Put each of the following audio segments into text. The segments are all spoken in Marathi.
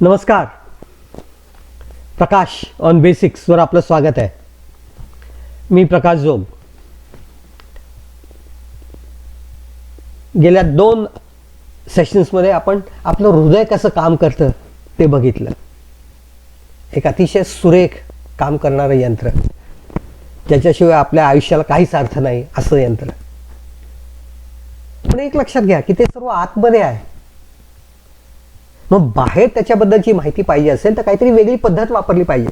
नमस्कार. प्रकाश ऑन बेसिक्सवर आपलं स्वागत आहे. मी प्रकाश जोग. गेल्या 2 सेशन्समध्ये आपण आपलं हृदय कसं काम करतं ते बघितलं. एक अतिशय सुरेख काम करणारं यंत्र, ज्याच्याशिवाय आपल्या आयुष्याला काहीच अर्थ नाही असं यंत्र. पण एक लक्षात घ्या की ते सर्व आतमध्ये आहे. मग बाहेर त्याच्याबद्दलची माहिती पाहिजे असेल तर काहीतरी वेगळी पद्धत वापरली पाहिजे,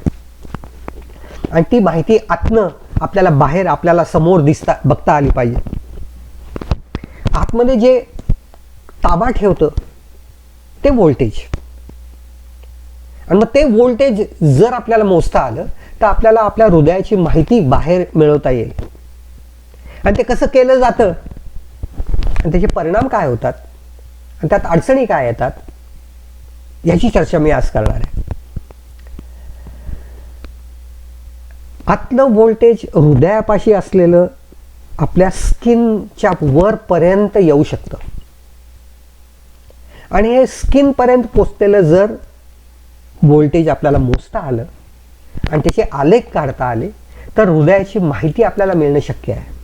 आणि ती माहिती आतनं आपल्याला बाहेर आपल्याला समोर बघता आली पाहिजे. आतमध्ये जे ताबा ठेवतं ते व्होल्टेज, आणि मग ते व्होल्टेज जर आपल्याला मोजता आलं तर आपल्याला आपल्या हृदयाची माहिती बाहेर मिळवता येईल. आणि ते कसं केलं जातं आणि त्याचे परिणाम काय होतात आणि त्यात अडचणी काय येतात याची चर्चा मी आज करणार आहे. आतलं व्होल्टेज हृदयापाशी असलेलं आपल्या स्किनच्या वरपर्यंत येऊ शकतं, आणि हे स्किनपर्यंत पोचलेलं जर व्होल्टेज आपल्याला मोजता आलं आणि त्याचे आलेख काढता आले तर हृदयाची माहिती आपल्याला मिळणं शक्य आहे.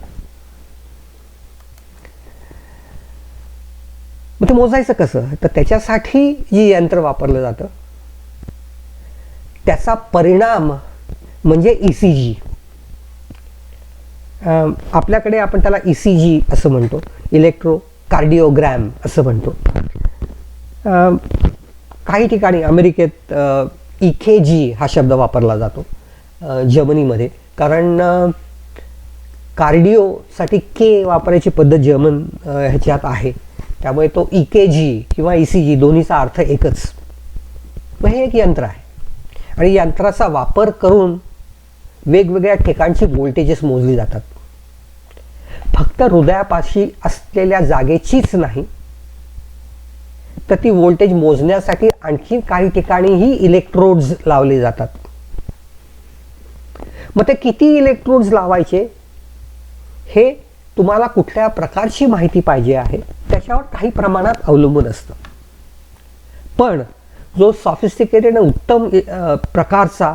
मग ते मोजायचं कसं? तर त्याच्यासाठी जी यंत्र वापरलं जातं त्याचा परिणाम म्हणजे ECG. आपल्याकडे आपण त्याला ECG असं म्हणतो, इलेक्ट्रोकार्डिओग्रॅम असं म्हणतो. काही ठिकाणी अमेरिकेत EKG हा शब्द वापरला जातो, जर्मनीमध्ये, कारण कार्डिओसाठी के वापरायची पद्धत जर्मन ह्याच्यात आहे, त्यामुळे तो EKG किंवा ECG दोन्हीचा अर्थ एकच. मग हे एक यंत्र आहे, आणि यंत्राचा वापर करून वेगवेगळ्या ठिकाणची व्होल्टेजेस मोजली जातात. फक्त हृदयापाशी असलेल्या जागेचीच नाही, तर ती व्होल्टेज मोजण्यासाठी आणखी काही ठिकाणीही इलेक्ट्रोड्स लावले जातात. मग ते किती इलेक्ट्रोड्स लावायचे हे तुम्हाला कुठल्या प्रकारची माहिती पाहिजे आहे त्याच्यावर काही प्रमाणात अवलंबून असतं. पण जो सॉफिस्टिकेटेड आणि उत्तम प्रकारचा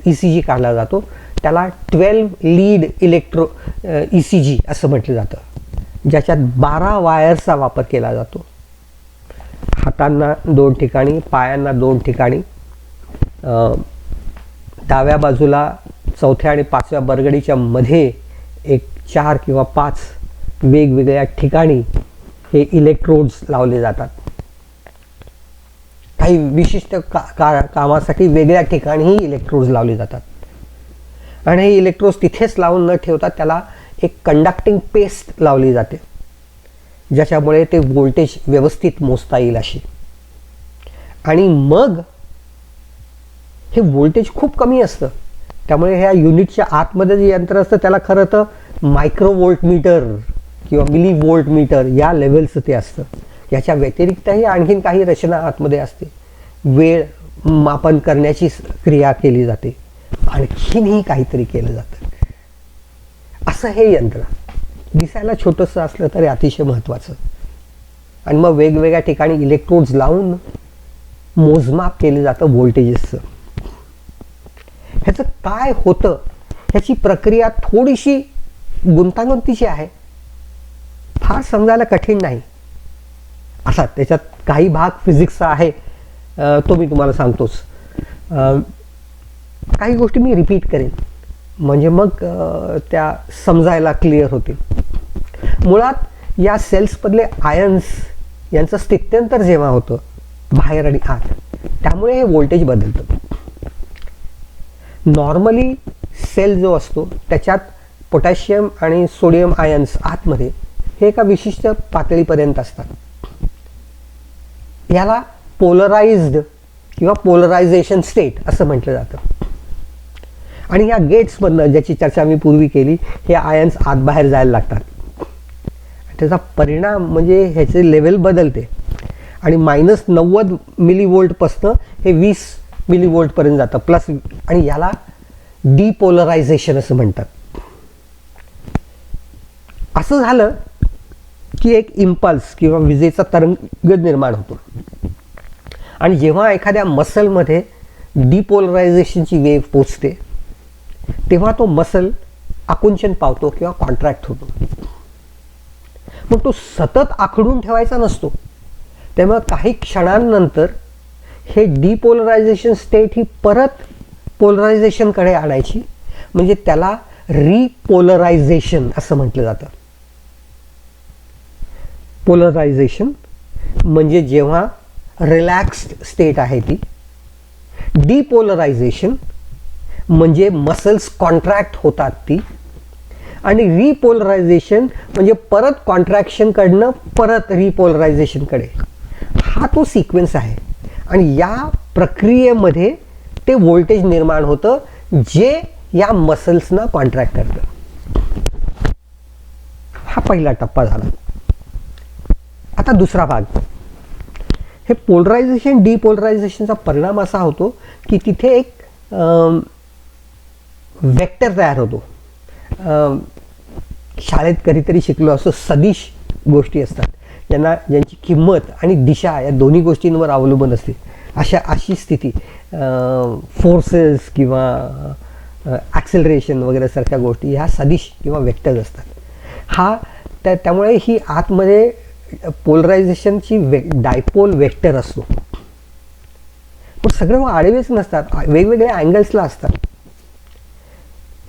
ECG काढला जातो त्याला 12 लीड ECG असं म्हटलं जातं, ज्याच्यात 12 वायर्सचा वापर केला जातो. हातांना 2 ठिकाणी, पायांना 2 ठिकाणी, डाव्या बाजूला 4थ्या आणि 5व्या बरगडीच्या मध्ये एक 4 किंवा 5 वेगवेगळ्या ठिकाणी हे इलेक्ट्रोड्स लावले जातात. काही विशिष्ट कामासाठी वेगळ्या ठिकाणीही इलेक्ट्रोड्स लावले जातात, आणि हे इलेक्ट्रोड्स तिथेच लावून न ठेवता त्याला एक कंडक्टिंग पेस्ट लावली जाते, ज्याच्यामुळे ते व्होल्टेज व्यवस्थित मोजता येईल अशी. आणि मग हे व्होल्टेज खूप कमी असतं, त्यामुळे ह्या युनिटच्या आतमध्ये जे यंत्र असतं त्याला खरं तर मायक्रोव्होल्ट मीटर किंवा मिली व्होल्ट मीटर या लेवलचं ते असतं. याच्या व्यतिरिक्तही आणखीन काही रचना आतमध्ये असते, वेळ मापन करण्याची क्रिया केली जाते, आणखीनही काहीतरी केलं जातं. असं हे यंत्र दिसायला छोटंसं असलं तरी अतिशय महत्त्वाचं. आणि मग वेगवेगळ्या ठिकाणी इलेक्ट्रोड्स लावून मोजमाप केलं जातं व्होल्टेजेसचं. ह्याचं काय होतं ह्याची प्रक्रिया थोडीशी गुंतागुंतीची आहे, फार समजायला कठीण नाही. असा त्याच्यात काही भाग फिजिक्सचा आहे, तो मी तुम्हाला सांगतोच. काही गोष्टी मी रिपीट करेन म्हणजे मग त्या समजायला क्लिअर होतील. मुळात या सेल्समधले आयन्स यांचं स्थित्यंतर जेव्हा होतं बाहेर आणि आत, त्यामुळे हे व्होल्टेज बदलतं. नॉर्मली सेल जो असतो त्याच्यात पोटॅशियम आणि सोडियम आयन्स आतमध्ये हे एका विशिष्ट पातळीपर्यंत असतात. याला पोलराइज्ड किंवा पोलरायझेशन स्टेट असं म्हटलं जातं. आणि या गेट्समधनं, ज्याची चर्चा मी पूर्वी केली, हे आयन्स आत बाहेर जायला लागतात. त्याचा परिणाम म्हणजे ह्याचे लेवल बदलते, आणि -90 मिलीव्होल्टपासनं हे 20 मिलीव्होल्टपर्यंत जातं प्लस, आणि याला डिपोलरायझेशन असं म्हणतात. असं झालं की एक इम्पल्स किंवा विजेचा तरंग निर्माण होतो, आणि जेव्हा एखाद्या मसलमध्ये डिपोलरायझेशनची वेव्ह पोचते तेव्हा तो मसल आकुंचन पावतो किंवा कॉन्ट्रॅक्ट होतो. मग तो सतत आखडून ठेवायचा नसतो. त्यामुळे काही क्षणांनंतर हे डिपोलरायझेशन स्टेट ही परत पोलरायझेशनकडे आणायची, म्हणजे त्याला रिपोलरायझेशन असं म्हटलं जातं. पोलरायझेशन म्हणजे जेव्हा रिलॅक्स्ड स्टेट आहे ती. डिपोलरायझेशन म्हणजे मसल्स कॉन्ट्रॅक्ट होतात ती. आणि रिपोलरायझेशन म्हणजे परत कॉन्ट्रॅक्शनकडनं परत रिपोलरायझेशनकडे. हा तो सिक्वेन्स आहे. आणि या प्रक्रियेमध्ये ते व्होल्टेज निर्माण होतं जे या मसल्सना कॉन्ट्रॅक्ट करतं. हा पहिला टप्पा झाला. आता दुसरा भाग. हे पोलरायझेशन डिपोलरायझेशनचा परिणाम असा होतो की तिथे एक वेक्टर तयार होतो. शाळेत कधीतरी शिकलो असं सदिश गोष्टी असतात ज्यांची किंमत आणि दिशा या दोन्ही गोष्टींवर अवलंबून असते. अशी स्थिती फोर्सेस किंवा ॲक्सेलरेशन वगैरे सारख्या गोष्टी ह्या सदिश किंवा वेक्टर्स असतात. त्यामुळे ही आतमध्ये पोलरायझेशनची डायपोल वेक्टर असतो. पण सगळे आडवेच नसतात, वेगवेगळ्या अँगल्सला असतात.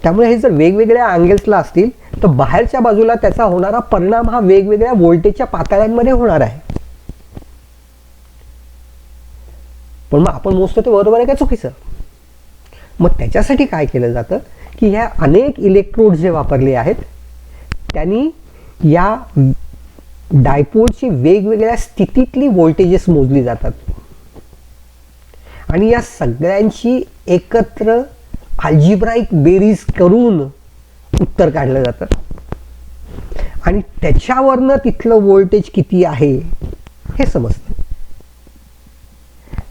त्यामुळे हे जर वेगवेगळ्या अँगल्सला असतील तर बाहेरच्या बाजूला त्याचा होणारा परिणाम हा वेगवेगळ्या व्होल्टेजच्या पातळ्यांमध्ये होणार आहे. पण मग आपण मोजतो ते बरोबर आहे का चुकीचं? मग त्याच्यासाठी काय केलं जातं की ह्या अनेक इलेक्ट्रोड जे वापरले आहेत त्यांनी या डायपोलची वेगवेगळ्या स्थितीतली व्होल्टेजेस मोजली जातात आणि या सगळ्यांची एकत्र अल्जिब्राइक बेरीज करून उत्तर काढलं जातं आणि त्याच्यावरनं तिथलं व्होल्टेज किती आहे हे समजतं.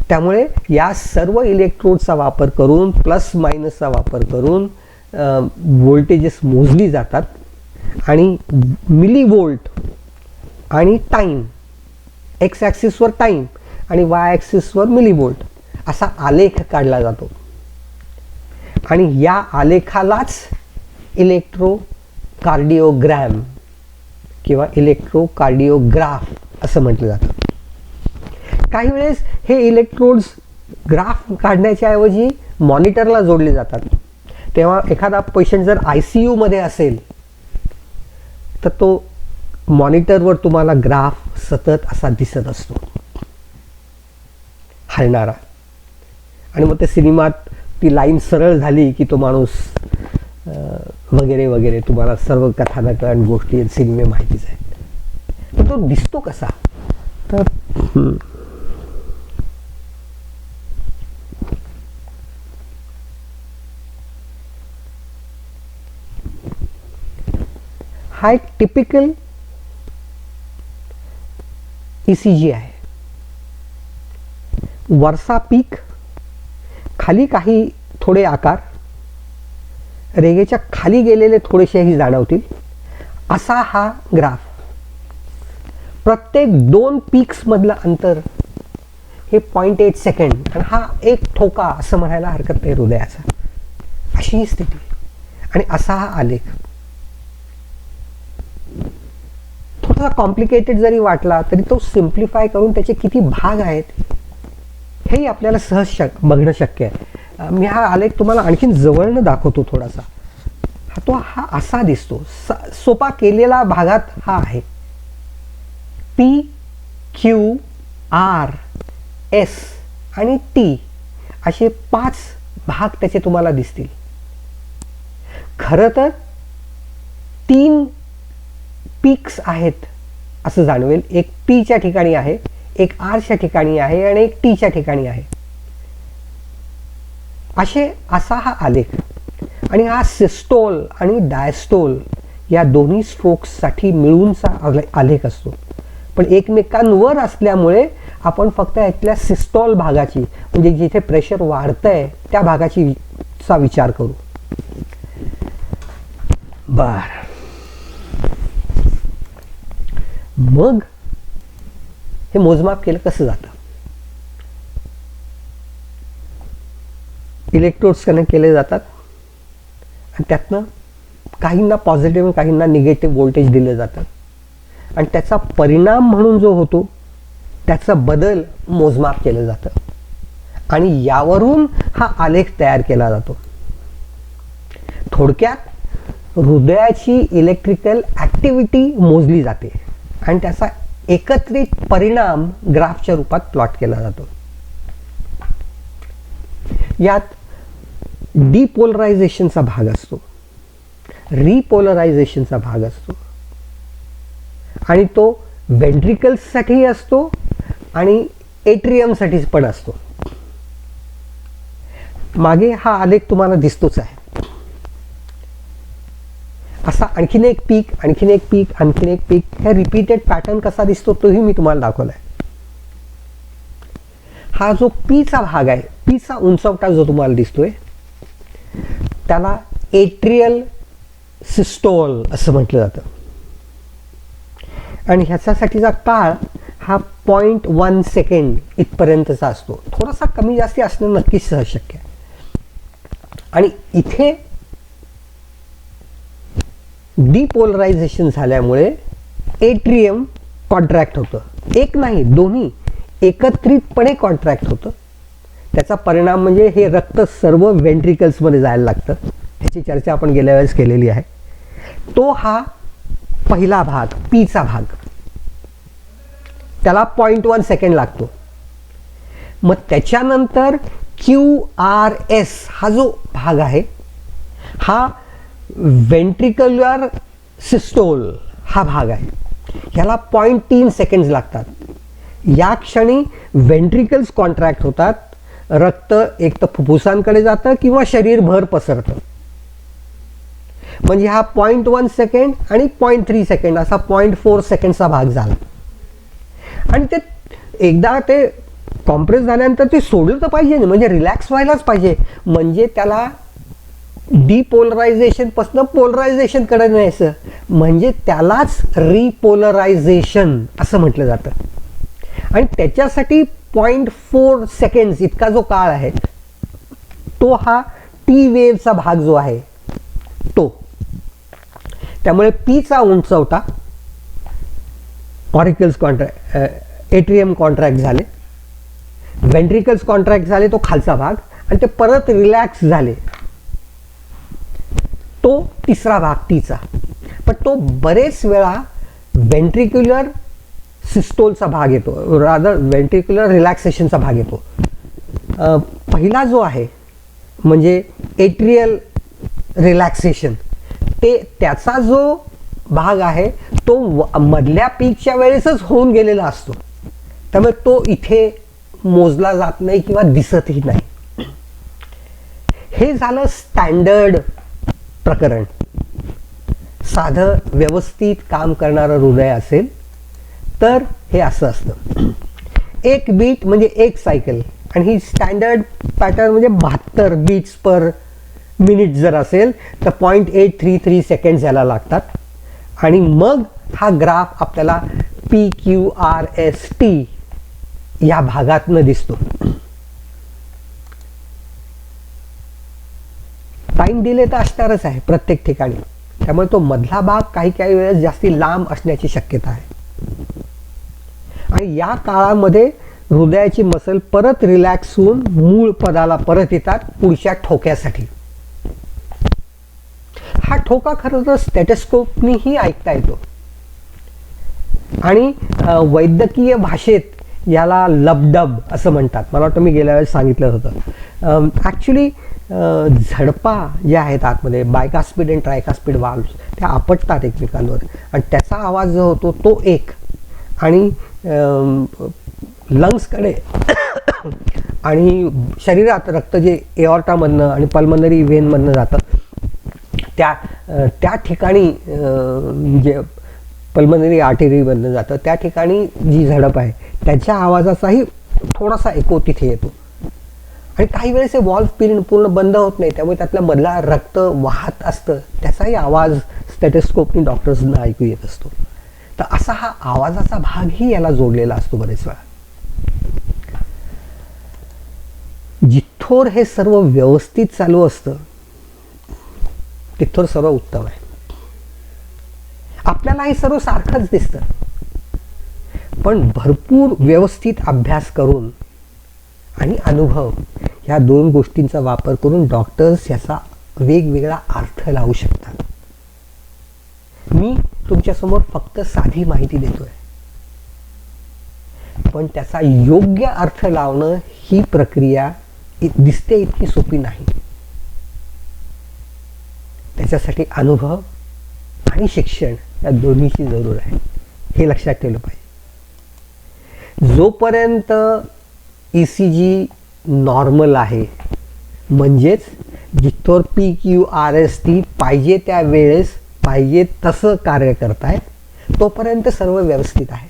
त्यामुळे या सर्व इलेक्ट्रोडचा वापर करून प्लस मायनसचा वापर करून व्होल्टेजेस मोजली जातात आणि मिलीव्होल्ट आणि टाईम, एक्स ॲक्सिसवर टाईम आणि वाय ॲक्सिसवर मिलीव्होल्ट असा आलेख काढला जातो आणि या आलेखालाच इलेक्ट्रोकार्डिओग्रॅम किंवा इलेक्ट्रोकार्डिओग्राफ असं म्हटलं जातं. काही वेळेस हे इलेक्ट्रोड्स ग्राफ काढण्याच्या ऐवजी मॉनिटरला जोडले जातात. तेव्हा एखादा पेशंट जर ICU मध्ये असेल तर तो मॉनिटरवर तुम्हाला ग्राफ सतत असा दिसत असतो हलणारा. आणि मग त्या सिनेमात ती लाईन सरळ झाली की तो माणूस वगैरे वगैरे तुम्हाला सर्व कथानक आणि गोष्टी सिनेमे माहितीच आहेत. पण तो दिसतो कसा? तर हा एक टिपिकल ECG आहे. वरचा पीक, खाली काही थोडे आकार, रेगेच्या खाली गेलेले थोडेसेही जाणवतील असा हा ग्राफ. प्रत्येक 2 पीक्स मधलं अंतर हे 0.8 सेकंड आणि हा एक ठोका असं म्हणायला हरकत नाही हृदयाचा. अशी ही स्थिती आणि असा हा आलेख. थोडासा कॉम्प्लिकेटेड जरी वाटला तरी तो सिम्प्लिफाय करून त्याचे किती भाग आहेत हेही आपल्याला सहज बघणं शक्य आहे. मी हा आलेख तुम्हाला आणखीन जवळनं दाखवतो थोडासा. हा असा दिसतो. सोपा केलेला भागात हा आहे. P, Q, R, S आणि T असे 5 भाग त्याचे तुम्हाला दिसतील. खरं तर 3 पीक्स आहेत असं जाणवेल. एक P च्या ठिकाणी आहे, एक R च्या ठिकाणी आहे आणि एक T च्या ठिकाणी आहे. असा हा आलेख. आणि हा सिस्टोल आणि डायस्टोल या दोन्ही स्ट्रोक्ससाठी मिळूनचा आलेख असतो. पण एकमेकांवर असल्यामुळे आपण फक्त यातल्या सिस्टोल भागाची म्हणजे जिथे प्रेशर वाढतंय त्या भागाची विचार करू. बर, मग हे मोजमाप केलं कसं जातं? इलेक्ट्रोड्स कनेक्ट केले जातात आणि त्यातनं काहींना पॉझिटिव्ह काहींना निगेटिव्ह व्होल्टेज दिलं जातं आणि त्याचा परिणाम म्हणून जो होतो त्याचा बदल मोजमाप केलं जातं आणि यावरून हा आलेख तयार केला जातो. थोडक्यात हृदयाची इलेक्ट्रिकल ॲक्टिव्हिटी मोजली जाते आणि त्याचा एकत्रित परिणाम ग्राफच्या रूपात प्लॉट केला जातो. यात डिपोलरायझेशनचा भाग असतो, रिपोलरायझेशनचा भाग असतो आणि तो वेंट्रिकल्ससाठी असतो आणि एट्रियमसाठी पण असतो. मागे हा आलेख तुम्हाला दिसतोच आहे. असा आणखीन एक पीक, आणखीन एक पीक, आणखीन एक पीक, हे रिपीटेड पॅटर्न कसा दिसतो तोही मी तुम्हाला दाखवलाय. हा जो पीचा भाग आहे, पीचा उंचवटा जो तुम्हाला दिसतोय त्याला एट्रियल सिस्टोल असं म्हटलं जातं आणि ह्याच्यासाठीचा काळ हा 0.1 सेकंड इथपर्यंतचा असतो. थोडासा कमी जास्ती असणं नक्कीच शक्य आहे. आणि इथे डिपोलरायझेशन झाल्यामुळे एट्रियम कॉन्ट्रॅक्ट होतं. एक नाही, दोन्ही एकत्रितपणे कॉन्ट्रॅक्ट होतं. त्याचा परिणाम म्हणजे हे रक्त सर्व वेंट्रिकल्समध्ये जायला लागतं. ह्याची चर्चा आपण गेल्या वेळेस केलेली आहे. तो हा पहिला भाग, पीचा भाग, त्याला 0.1 सेकंड लागतो. मग त्याच्यानंतर QRS हा जो भाग आहे हा वेंट्रिक्युलर सिस्टोल हा भाग आहे. ह्याला 0.3 सेकंड्स लागतात. या क्षणी वेंट्रिकल्स कॉन्ट्रॅक्ट होतात, रक्त एक तर फुफ्फुसांकडे जातं किंवा शरीरभर पसरतं. म्हणजे हा 0.1 सेकंड आणि 0.3 सेकंड असा 0.4 सेकंडचा भाग झाला. आणि ते एकदा ते कॉम्प्रेस झाल्यानंतर ते सोडलं तर पाहिजे ना, म्हणजे रिलॅक्स व्हायलाच पाहिजे. म्हणजे त्याला डिपोलरायझेशन पासून पोलरायझेशन कडे न्यायचं, म्हणजे त्यालाच रिपोलरायझेशन असं म्हटलं जातं. आणि त्याच्यासाठी 0.4 सेकंड्स इतका जो काळ आहे तो हा टी वेव्हचा भाग जो आहे तो. त्यामुळे पीचा उंचवटा, ऑरिकल्स कॉन्ट्रॅक्ट, एट्रियम कॉन्ट्रॅक्ट झाले, वेंट्रिकल्स कॉन्ट्रॅक्ट झाले तो खालचा भाग, आणि ते परत रिलॅक्स झाले तो तिसरा भाग टीचा. पण तो बरेच वेळा वेंट्रिक्युलर सिस्टोलचा भाग येतो, रादर वेंट्रिक्युलर रिलॅक्सेशनचा भाग येतो. पहिला जो आहे म्हणजे एट्रियल रिलॅक्सेशन, ते त्याचा जो भाग आहे तो मधल्या पीकच्या वेळेसच होऊन गेलेला असतो. त्यामुळे तो इथे मोजला जात नाही किंवा दिसतही नाही. हे झालं स्टँडर्ड प्रकरण. साधं व्यवस्थित काम करणारं हृदय असेल तर हे असं असतं. एक बीट म्हणजे एक सायकल, आणि ही स्टँडर्ड पॅटर्न म्हणजे 72 बीट्स पर मिनिट जर असेल तर 0.833 सेकंड्स याला लागतात. आणि मग हा ग्राफ आपल्याला PQRST या भागातनं दिसतो. टाइम डिले तर असणारच आहे प्रत्येक ठिकाणी, त्यामुळे तो मधला भाग काही काही वेळेस जास्ती लांब असण्याची शक्यता आहे. आणि या काळामध्ये हृदयाची मसल परत रिलॅक्स होऊन मूळ पदाला परत येतात पुढच्या ठोक्यासाठी. हा ठोका खरं तर स्टेथोस्कोपनीही ऐकता येतो आणि वैद्यकीय भाषेत याला लबडब असं म्हणतात. मला वाटतं मी गेल्या वेळेस सांगितलं होतं. ॲक्च्युली झडपा ज्या आहेत आतमध्ये, बायकास्पिड आणि ट्रायकास्पिड वाल्व्स, त्या आपटतात एकमेकांवर आणि त्याचा आवाज जो होतो तो एक, आणि लंग्सकडे आणि शरीरात रक्त जे एऑर्टामधनं आणि पल्मनरी व्हेनमधनं जातं त्या ठिकाणी, जे पल्मनरी आर्टरीमधनं जातं त्या ठिकाणी जी झडप आहे त्याच्या आवाजाचाही थोडासा एको तिथे येतो. आणि काही वेळेस हे वॉल्व पूर्ण बंद होत नाही, त्यामुळे त्यातल्या मधला रक्त वाहत असतं, त्याचाही आवाज स्टेथोस्कोपनी डॉक्टर्सना ऐकू येत असतो. तर असा हा आवाजाचा भागही याला जोडलेला असतो बरेच वेळा. जिथून जिथोर हे सर्व व्यवस्थित चालू असतं तिथोर सर्व उत्तम आहे. आपल्याला हे सर्व सारखंच दिसतं, पण भरपूर व्यवस्थित अभ्यास करून आणि अनुभव ह्या दोन गोष्टींचा वापर करून डॉक्टर्स याचा वेगवेगळा अर्थ लावू शकतात. मी तुमच्यासमोर फक्त साधी माहिती देतोय, पण त्याचा योग्य अर्थ लावणं ही प्रक्रिया दिसते इतकी सोपी नाही. त्याच्यासाठी अनुभव आणि शिक्षण या दोन्हीची जरूर आहे, हे लक्षात ठेवलं पाहिजे. जोपर्यंत ECG नॉर्मल आहे, म्हणजेच जिथोर PQRST पाहिजे त्या वेळेस पाहिजे तसं कार्य करतायत, तोपर्यंत सर्व व्यवस्थित आहे.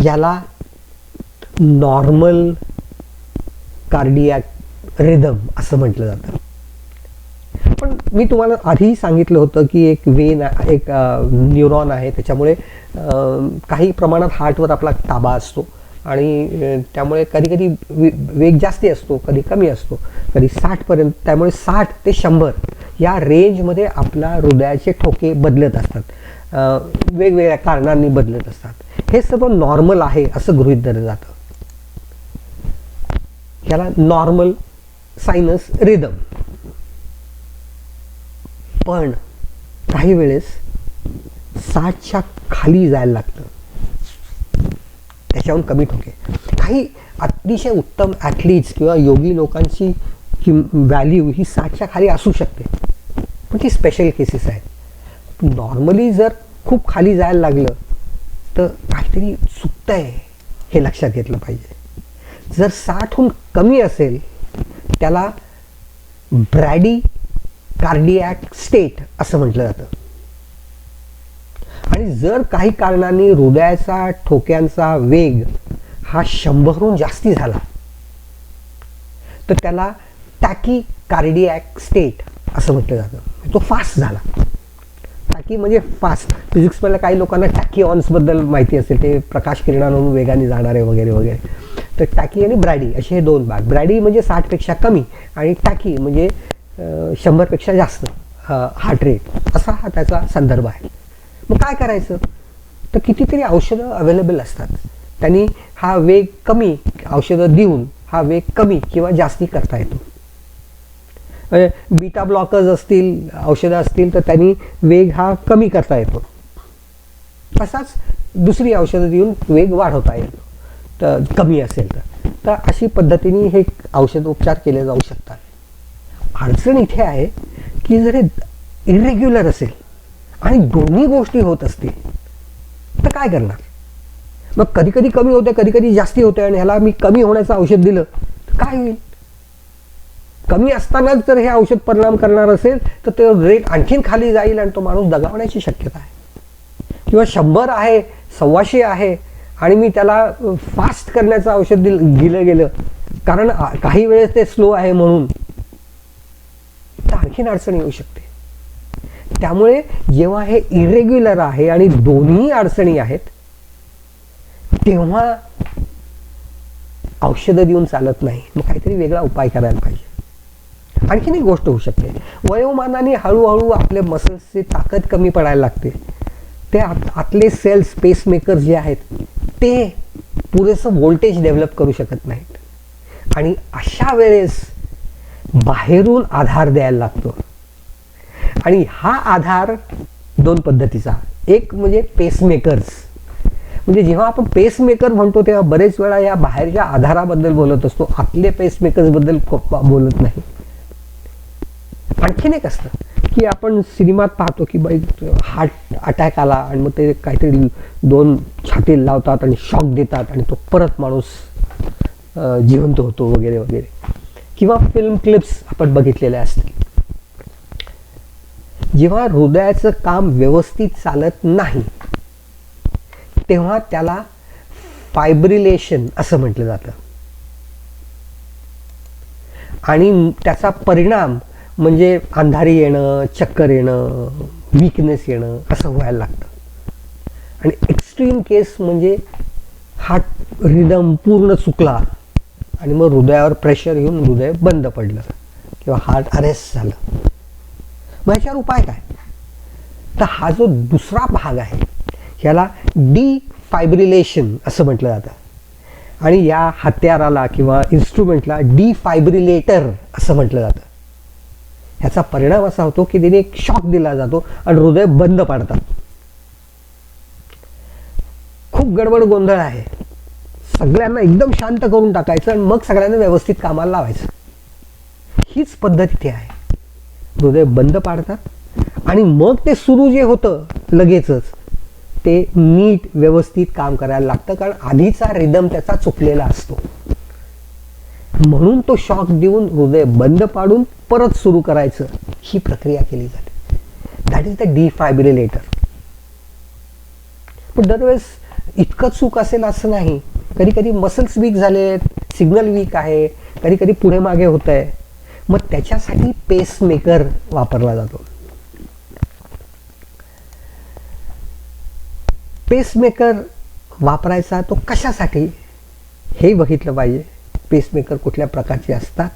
याला नॉर्मल कार्डियाक रिदम असं म्हटलं जातं. पण मी तुम्हाला आधी सांगितलं होतं की एक न्यूरॉन आहे, त्याच्यामुळे काही प्रमाणात हार्टवर आपला ताबा असतो आणि त्यामुळे कधी कधी वेग जास्ती असतो, कधी कमी असतो, कधी 60पर्यंत. त्यामुळे 60 ते 100 या रेंजमध्ये आपला हृदयाचे ठोके बदलत असतात, वेगवेगळ्या कारणांनी बदलत असतात. हे सर्व नॉर्मल आहे असं गृहीत धरलं जातं. याला नॉर्मल सायनस रिदम. पण काही वेळेस 60च्या खाली जायला लागतं, त्याच्याहून कमी ठोके. काही अतिशय उत्तम ॲथलीट्स किंवा योगी लोकांची व्हॅल्यू ही 60च्या खाली असू शकते, पण ती स्पेशल केसेस आहेत. नॉर्मली जर खूप खाली जायला लागलं तर काहीतरी चुकतंय हे लक्षात घेतलं पाहिजे. जर 60हून कमी असेल त्याला ब्रॅडी कार्डियॅक स्टेट असं म्हटलं जातं. आणि जर काही कारणांनी हृदयाचा ठोक्यांचा वेग हा 100हून जास्ती झाला तर त्याला टॅकी कार्डियॅक स्टेट असं म्हटलं जातं. तो फास्ट झाला. टॅकी म्हणजे फास्ट. फिजिक्समधल्या काही लोकांना टॅकीऑन्सबद्दल माहिती असेल, ते प्रकाश किरणांवरून वेगाने जाणारे वगैरे वगैरे. तर टॅकी आणि ब्रॅडी असे हे दोन भाग. ब्रॅडी म्हणजे 60पेक्षा कमी आणि टॅकी म्हणजे 100पेक्षा जास्त हार्ट रेट, असा हा त्याचा संदर्भ आहे. मग काय करायचं तर कितीतरी औषधं अवेलेबल असतात, त्यांनी हा वेग कमी, औषधं देऊन हा वेग कमी किंवा जास्ती करता येतो. बीटा ब्लॉकर्स असतील, औषधं असतील तर त्यांनी वेग हा कमी करता येतो. असाच दुसरी औषधं देऊन वेग वाढवता येतो तर कमी असेल तर अशी पद्धतीने हे औषधोपचार केले जाऊ शकतात. अडचण इथे आहे की जर हे इरेग्युलर असेल आणि दोन्ही गोष्टी होत असतील तर काय करणार. मग कधी कधी कमी होते, कधी कधी जास्ती होते, आणि ह्याला मी कमी होण्याचं औषध दिलं तर काय होईल. कमी असतानाच जर हे औषध परिणाम करणार असेल तर ते रेट आणखीन खाली जाईल आणि तो माणूस दगावण्याची शक्यता आहे. किंवा 100 आहे, 125 आहे आणि मी त्याला फास्ट करण्याचं औषध दिलं गेलं कारण काही वेळेस ते स्लो आहे म्हणून, तर आणखीन अडचण येऊ शकते. त्यामुळे जेव्हा हे इरेग्युलर आहे आणि दोन्ही अडचणी आहेत तेव्हा औषधं देऊन चालत नाही, मग काहीतरी वेगळा उपाय करायला पाहिजे. आणखीन एक गोष्ट होऊ शकते, वयोमानाने हळूहळू आपल्या मसल्सची ताकद कमी पडायला लागते. ते आतले सेल्स पेसमेकर जे आहेत ते पुरेसं व्होल्टेज डेव्हलप करू शकत नाहीत आणि अशा वेळेस बाहेरून आधार द्यायला लागतो. आणि हा आधार दोन पद्धतीचा. एक म्हणजे पेसमेकर्स. म्हणजे जेव्हा आपण पेसमेकर म्हणतो तेव्हा बरेच वेळा या बाहेरच्या आधाराबद्दल बोलत असतो, आतले पेसमेकर्सबद्दल बोलत नाही. आणखीन एक असतं की आपण सिनेमात पाहतो की बाई हार्ट अटॅक आला आणि मग ते काहीतरी दोन छातीला लावतात आणि शॉक देतात आणि तो परत माणूस जिवंत होतो वगैरे वगैरे. किंवा फिल्म क्लिप्स आपण बघितलेल्या असतील. जेव्हा हृदयाचं काम व्यवस्थित चालत नाही तेव्हा त्याला फायब्रिलेशन असं म्हटलं जातं आणि त्याचा परिणाम म्हणजे अंधारी येणं, चक्कर येणं, वीकनेस येणं असं व्हायला लागतं. आणि एक्स्ट्रीम केस म्हणजे हार्ट रिदम पूर्ण चुकला आणि मग हृदयावर प्रेशर येऊन हृदय बंद पडलं किंवा हार्ट अरेस्ट झालं. मग ह्याच्यावर उपाय काय? तर हा जो दुसरा भाग आहे ह्याला डिफायब्रिलेशन असं म्हटलं जातं आणि या हत्याराला किंवा इन्स्ट्रुमेंटला डिफायब्रिलेटर असं म्हटलं जातं. ह्याचा परिणाम असा होतो की तिने एक शॉक दिला जातो आणि हृदय बंद पाडतात. खूप गडबड गोंधळ आहे, सगळ्यांना एकदम शांत करून टाकायचं आणि मग सगळ्यांना व्यवस्थित कामाला लावायचं. हीच पद्धत इथे आहे. हृदय बंद पाडतात आणि मग ते सुरू जे होतं लगेचच ते नीट व्यवस्थित काम करायला लागतं, कारण आधीचा रिदम त्याचा चुकलेला असतो. म्हणून तो शॉक देऊन हृदय बंद पाडून परत सुरू करायचं, ही प्रक्रिया केली जाते. That is the defibrillator. पण दरवेळेस इतकं चूक असेल असं नाही. कधी कधी मसल्स वीक झाले, सिग्नल वीक आहे, कधी कधी पुढे मागे होत आहे. मग त्याच्यासाठी पेसमेकर वापरला जातो. पेसमेकर वापरायचा तो कशासाठी हे बघितलं पाहिजे. पेसमेकर कुठल्या प्रकारचे असतात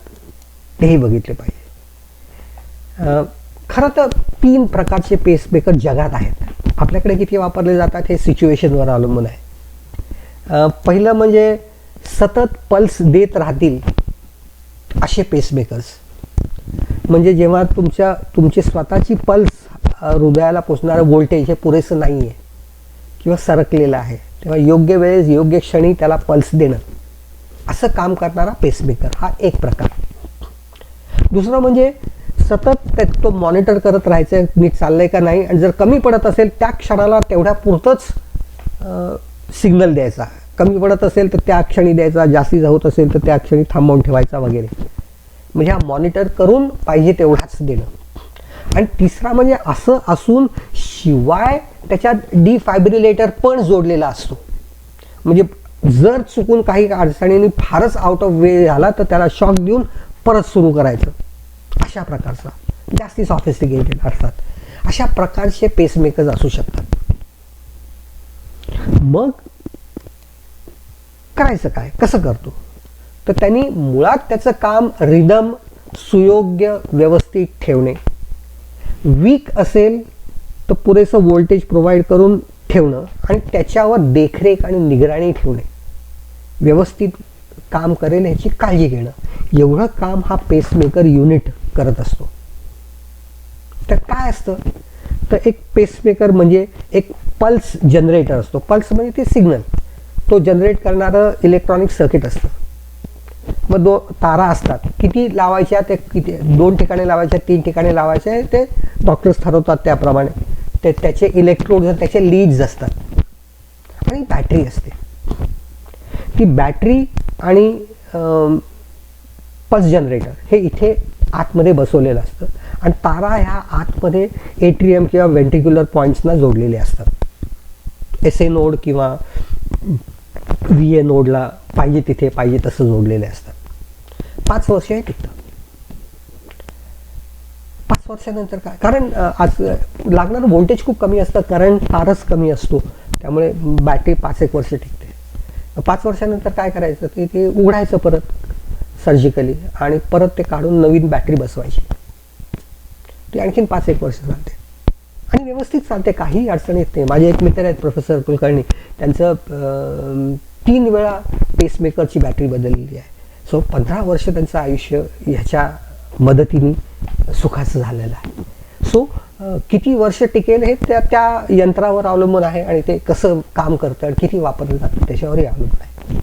तेही बघितले पाहिजे. खरं तर 3 प्रकारचे पेसमेकर जगात आहेत. आपल्याकडे किती वापरले जातात हे सिच्युएशनवर अवलंबून आहे. पहिलं म्हणजे सतत पल्स देत राहतील असे पेसमेकर्स. म्हणजे जेव्हा तुमची स्वतःची पल्स हृदयाला पोचणारं व्होल्टेज हे पुरेसं नाही आहे किंवा सरकलेलं आहे, तेव्हा योग्य वेळेस योग्य क्षणी त्याला पल्स देणं, असं काम करणारा पेसमेकर हा एक प्रकार. दुसरं म्हणजे सतत तो मॉनिटर करत राहायचं नीट चाललंय का नाही, आणि जर कमी पडत असेल त्या क्षणाला तेवढ्या पुरतंच सिग्नल द्यायचा, कमी पडत असेल तर त्या क्षणी द्यायचा, जास्ती होत असेल तर त्या क्षणी थांबवून ठेवायचा वगैरे. म्हणजे हा मॉनिटर करून पाहिजे तेवढाच देणं. आणि तिसरा म्हणजे असं असून शिवाय त्याच्यात डिफायब्रिलेटर पण जोडलेला असतो. म्हणजे जर चुकून काही अडचणीने फारच आउट ऑफ वे झाला तर त्याला शॉक देऊन परत सुरू करायचं. अशा प्रकारचा जास्ती सॉफिस्टिकेटेड अर्थात अशा प्रकारचे पेसमेकर्स असू शकतात. मग करायचं काय, कसं करतो? तर त्यांनी मुळात त्याचं काम रिदम सुयोग्य व्यवस्थित ठेवणे, वीक असेल तर पुरेसं व्होल्टेज प्रोव्हाइड करून ठेवणं आणि त्याच्यावर देखरेख आणि निगराणी ठेवणे, व्यवस्थित काम करेल ह्याची काळजी घेणं, एवढं काम हा पेसमेकर युनिट करत असतो. तर काय असतं, तर एक पेसमेकर म्हणजे एक पल्स जनरेटर असतो. पल्स म्हणजे ते सिग्नल, तो जनरेट करणारं इलेक्ट्रॉनिक सर्किट असतं. मग तारा असतात, किती लावायच्या, ते किती 2 ठिकाणी लावायच्या, 3 ठिकाणी लावायचे, ते डॉक्टर्स ठरवतात त्याप्रमाणे. ते त्याचे इलेक्ट्रोड, त्याचे लीड्स असतात आणि बॅटरी असते. ती बॅटरी आणि पल्स जनरेटर हे इथे आतमध्ये बसवलेलं असतं आणि तारा ह्या आतमध्ये एट्रियम किंवा व्हेंट्रिक्युलर पॉईंट्सना जोडलेले असतात. SA नोड किंवा VA नोडला पाहिजे तिथे पाहिजे तसं जोडलेले असतात. 5 वर्ष हे टिकतं. 5 वर्षानंतर काय, कारण आज लागणारं व्होल्टेज खूप कमी असतं, करंट फारच कमी असतो, त्यामुळे बॅटरी 5-1 वर्ष टिकते. 5 वर्षानंतर काय करायचं, ते उघडायचं परत सर्जिकली आणि परत ते काढून नवीन बॅटरी बसवायची. ती आणखीन 5-1 वर्ष चालते आणि व्यवस्थित चालते, काही अडचण येत नाही. माझे एक मित्र आहेत प्रोफेसर कुलकर्णी, त्यांचं 3 वेळा पेसमेकरची बॅटरी बदललेली आहे. सो 15 वर्ष त्यांचं आयुष्य ह्याच्या मदतीने सुखाचं झालेलं आहे. सो किती वर्ष टिकेल हे त्या यंत्रावर अवलंबून आहे आणि ते कसं काम करतं आणि किती वापरलं जातं त्याच्यावरही अवलंबून आहे.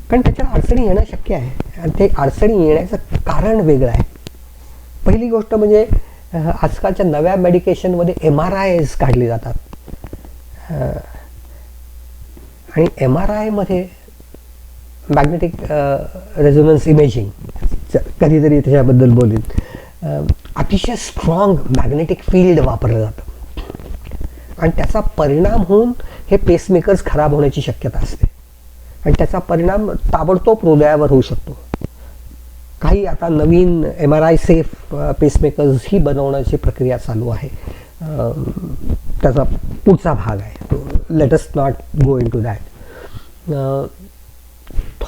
कारण त्याच्यावर अडचणी येणं शक्य आहे आणि ते अडचणी येण्याचं कारण वेगळं आहे. पहिली गोष्ट म्हणजे आजकालच्या नव्या मेडिकेशनमध्ये MRIs काढली जातात आणि MRIमध्ये मॅग्नेटिक रेझोनन्स इमेजिंग, कधीतरी त्याच्याबद्दल बोलीन, अतिशय स्ट्रॉंग मॅग्नेटिक फील्ड वापरलं जातं आणि त्याचा परिणाम होऊन हे पेसमेकर्स खराब होण्याची शक्यता असते आणि त्याचा परिणाम ताबडतोब हृदयावर होऊ शकतो. काही आता नवीन MRI सेफ पेसमेकर्स ही बनवण्याची प्रक्रिया चालू आहे. त्याचा पुढचा भाग आहे तो, let us not go into that.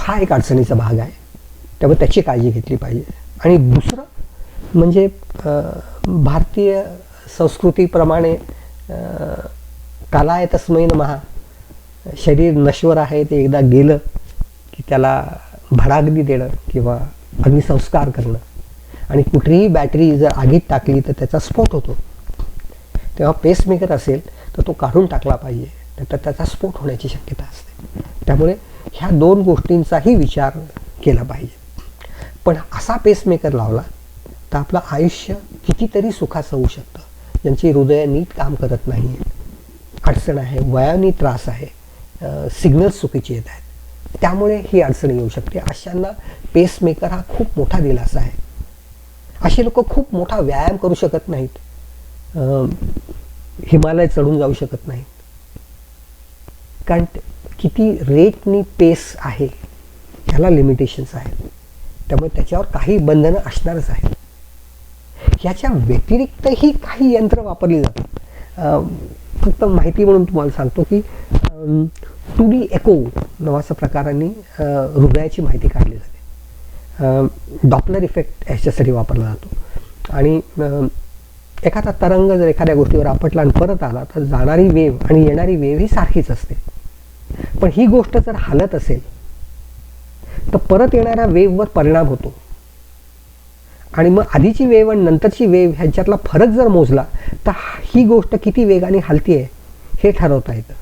हा एक अडचणीचा भाग आहे, त्यामुळे त्याची काळजी घेतली पाहिजे. आणि दुसरं म्हणजे भारतीय संस्कृतीप्रमाणे कालाय तस्मै नमः, शरीर नश्वर आहे, ते एकदा गेलं की त्याला भडागनी देणं किंवा अग्निसंस्कार करणं, आणि कुठलीही बॅटरी जर आगीत टाकली तर त्याचा स्फोट होतो. तेव्हा पेसमेकर असेल तर तो काढून टाकला पाहिजे, तर त्याचा स्फोट होण्याची शक्यता असते. त्यामुळे ह्या 2 गोष्टींचाही विचार केला पाहिजे. पण असा पेसमेकर लावला तर आपलं आयुष्य कितीतरी सुखाचं होऊ शकतं. ज्यांची हृदय नीट काम करत नाही, अडचण आहे, वयाने त्रास आहे, सिग्नल्स चुकीचे येत आहेत, त्यामुळे ही अडचण येऊ शकते. अशांना पेसमेकर हा खूप मोठा दिलासा आहे. असे लोक खूप मोठा व्यायाम करू शकत नाहीत, हिमालय चढून जाऊ शकत नाहीत, कारण किती रेटनी पेस आहे ह्याला लिमिटेशन्स आहेत. त्यामुळे त्याच्यावर काही बंधनं असणारच आहेत. याच्या व्यतिरिक्तही काही यंत्र वापरली जातात. फक्त माहिती म्हणून तुम्हाला सांगतो की 2D एको नावाच्या प्रकारांनी हृदयाची माहिती काढली जाते. डॉपलर इफेक्ट ह्याच्यासाठी वापरला जातो. आणि एखादा तरंग जर एखाद्या गोष्टीवर आपटला आणि परत आला तर जाणारी वेव आणि येणारी वेव ही सारखीच असते. पण ही गोष्ट जर हालत असेल तर परत येणाऱ्या वेववर परिणाम होतो. आणि मग आधीची वेव आणि नंतरची वेव ह्यांच्यातला फरक जर मोजला तर ही गोष्ट किती वेगाने हलती आहे हे ठरवता येतं.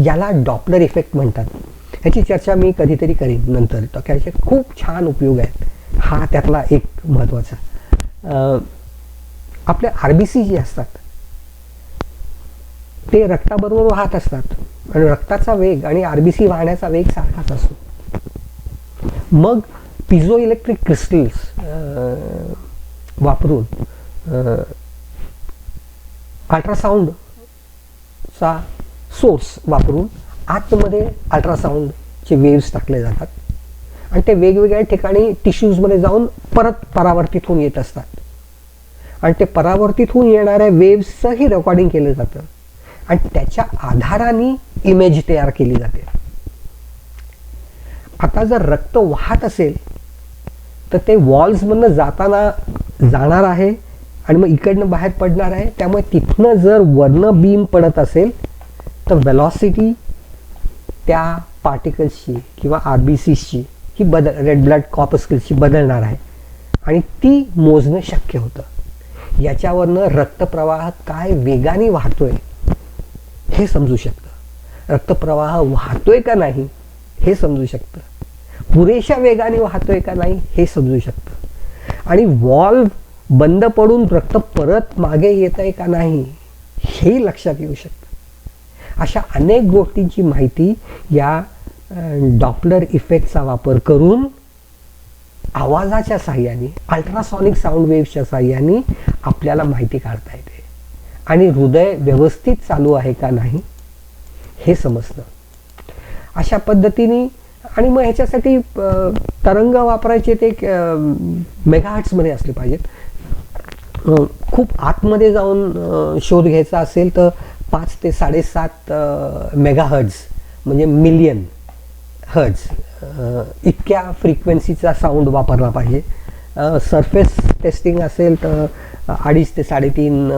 याला डॉपलर इफेक्ट म्हणतात. ह्याची चर्चा मी कधीतरी करीन नंतर. तर त्याचे खूप छान उपयोग आहेत. हा त्यातला एक महत्त्वाचा. आपले RBC जे असतात ते रक्ताबरोबर वाहत असतात आणि रक्ताचा वेग आणि RBC वाहण्याचा वेग सारखाच असतो. मग पिझो इलेक्ट्रिक क्रिस्टल्स वापरून अल्ट्रासाऊंडचा सोर्स वापरून आतमध्ये अल्ट्रासाऊंडचे वेव्स टाकले जातात आणि ते वेगवेगळ्या ठिकाणी टिश्यूजमध्ये जाऊन परत परावर्तित होऊन येत असतात. आणि ते परावर्तित होऊन येणाऱ्या वेव्सचंही रेकॉर्डिंग केलं जातं आणि त्याच्या आधाराने इमेज तयार केली जाते. आता जर रक्त वाहत असेल तर ते वॉल्समधनं जाताना जाणार आहे आणि मग इकडनं बाहेर पडणार आहे. त्यामुळे तिथनं जर वरनं बीम पडत असेल तर वेलॉसिटी त्या पार्टिकल्सची किंवा RBCची ही रेड ब्लड कॉर्पस्कल्सची बदलणार आहे आणि ती मोजणं शक्य होतं. याच्यावरनं रक्तप्रवाह काय वेगाने वाहतोय हे समजू शकतं. रक्तप्रवाह वाहतोय का नाही हे समजू शकतं. पुरेशा वेगाने वाहतोय का नाही हे समजू शकतं. आणि वॉल्व बंद पडून रक्त परत मागे येत आहे का नाही हे लक्षात येऊ शकतं. अशा अनेक गोष्टींची माहिती या डॉपलर इफेक्टचा वापर करून आवाजाच्या साहाय्याने, अल्ट्रासॉनिक साऊंड वेव्सच्या साहाय्याने आपल्याला माहिती काढता येते आणि हृदय व्यवस्थित चालू आहे का नाही हे समजतं. अशा पद्धतीने. आणि मग ह्याच्यासाठी तरंग वापरायचे ते मेगाहर्ट्झमध्ये असले पाहिजेत. खूप आतमध्ये जाऊन शोध घ्यायचा असेल तर 5 ते 7.5 मेगाहर्ट्झ म्हणजे मिलियन हर्ट्झ इतक्या फ्रिक्वेन्सीचा साऊंड वापरला पाहिजे. सरफेस टेस्टिंग असेल तर 2.5 ते 3.5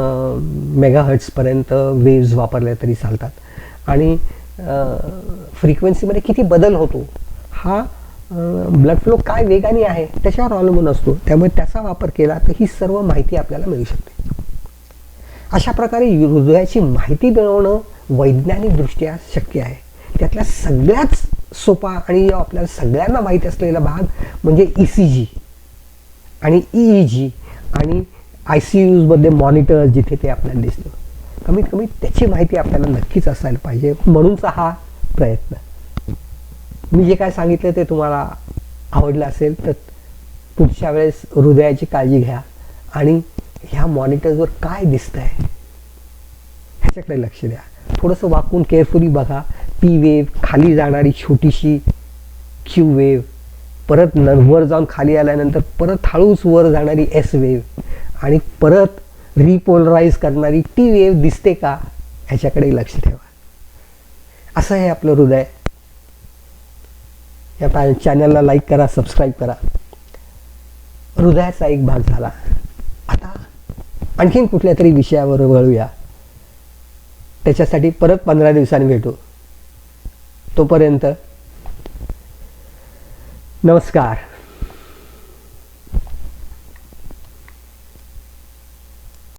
मेगाहर्ट्झपर्यंत वेव्ज वापरल्या तरी चालतात. आणि फ्रिक्वेन्सीमध्ये किती बदल होतो हा ब्लड फ्लो काय वेगाने आहे त्याच्यावर अवलंबून असतो. त्यामुळे त्याचा वापर केला तर ही सर्व माहिती आपल्याला मिळू शकते. अशा प्रकारे हृदयाची माहिती मिळवणं वैज्ञानिकदृष्ट्या शक्य आहे. त्यातला सगळ्यात सोपा आणि आपल्याला सगळ्यांना माहिती असलेला भाग म्हणजे ECG आणि EEG आणि ICUजमध्ये मॉनिटर्स जिथे ते आपल्याला दिसतं. कमीत कमी त्याची माहिती आपल्याला नक्कीच असायला पाहिजे. म्हणूनचा हा प्रयत्न. मी जे काय सांगितलं ते तुम्हाला आवडलं असेल तर पुढच्या वेळेस हृदयाची काळजी घ्या आणि ह्या मॉनिटर्सवर काय दिसतंय ह्याच्याकडे लक्ष द्या. थोडंसं वाकून केअरफुली बघा. P वेव, खाली जाणारी छोटीशी Q वेव, परत वर जाऊन खाली आल्यानंतर परत हळूच वर जाणारी S वेव आणि परत रिपोलराईज करणारी T वेव दिसते का ह्याच्याकडे लक्ष ठेवा. असं आहे आपलं हृदय. या चॅनलला लाईक करा, सबस्क्राईब करा. हृदयाचा एक भाग झाला. आता आणखीन कुठल्या तरी विषयावर वळूया. त्याच्यासाठी परत 15 दिवसांनी भेटू. तोपर्यंत नमस्कार.